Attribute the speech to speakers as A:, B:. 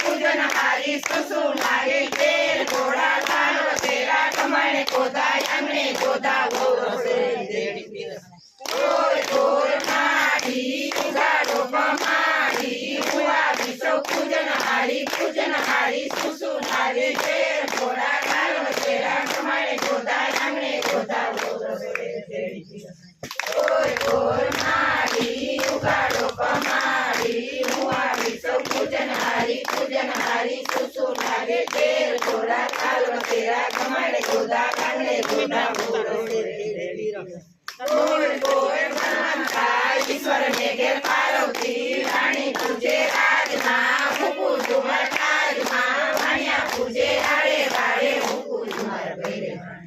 A: पूजन हारी ससुर मारे तेर घोड़ा लाल तेरा कमण गोदा आंगणे गोदा पूजन हारी ससुर मारे तेर घोड़ा लाल तेरा कमण गोदा आंगणे गोदा पूजन हारी सुसु लागे तेर घोड़ा लाल तेरा कमल गोदा आंगणे गोदा ईश्वर ने के पार्वती रानी पूजे राज मां हुकु तुम्हार काज मां वाणिया पूजे आड़े बाड़े हुकु तुम्हार बेरे मां